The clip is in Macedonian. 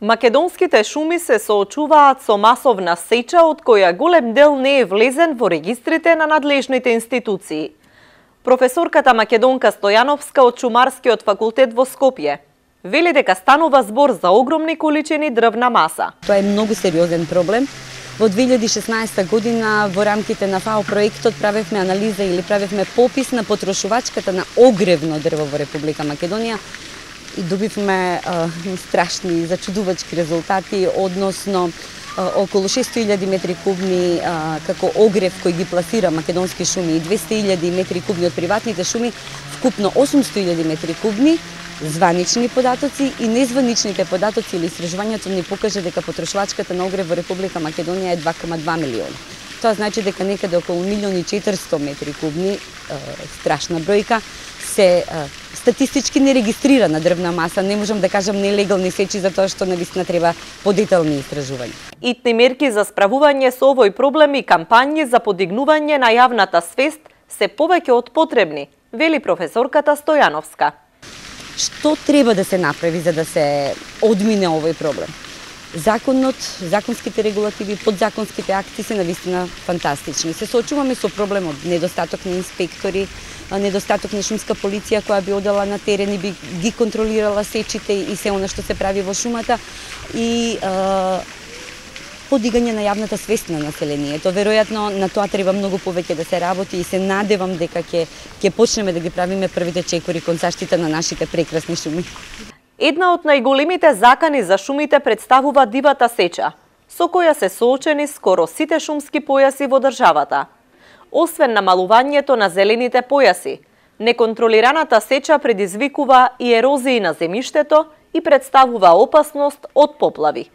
Македонските шуми се соочуваат со масовна сеча од која голем дел не е влезен во регистрите на надлежните институции. Професорката Македонка Стојановска од Шумарскиот факултет во Скопје вели дека станува збор за огромни количини дрвна маса. Тоа е многу сериозен проблем. Во 2016 година во рамките на ФАО проектот правевме анализа или правевме попис на потрошувачката на огревно дрво во Република Македонија и добивме страшни зачудувачки резултати, односно околу 600.000 метри кубни како огрев кој ги пласира Македонски шуми и 200.000 метри кубни од приватните шуми, вкупно 800.000 метри кубни званични податоци и незваничните податоци или истражувањето ни покаже дека потрошувачката на огрев во Република Македонија е 2,2 милиона. Тоа значи дека некаде околу 1.400.000 метри кубни, страшна бројка, се статистички нерегистрирана дрвна маса, не можам да кажам нелегални сечи, затоа што навистина треба подетални истражувања. Итни мерки за справување со овој проблем и кампањи за подигнување на јавната свест се повеќе од потребни, вели професорката Стојановска. Што треба да се направи за да се одмине овој проблем? Законот, законските регулативи, подзаконските акти се навистина фантастични. Се соочуваме со проблем од недостаток на инспектори, недостаток на шумска полиција која би одела на терен и би ги контролирала сечите и се она што се прави во шумата и подигање на јавната свест на населението. Веројатно на тоа треба многу повеќе да се работи и се надевам дека ќе почнеме да ги правиме првите чекори кон заштита на нашите прекрасни шуми. Една од најголемите закани за шумите представува дивата сеча, со која се соочени скоро сите шумски појаси во државата. Освен намалувањето на зелените појаси, неконтролираната сеча предизвикува и ерозии на земјиштето и представува опасност од поплави.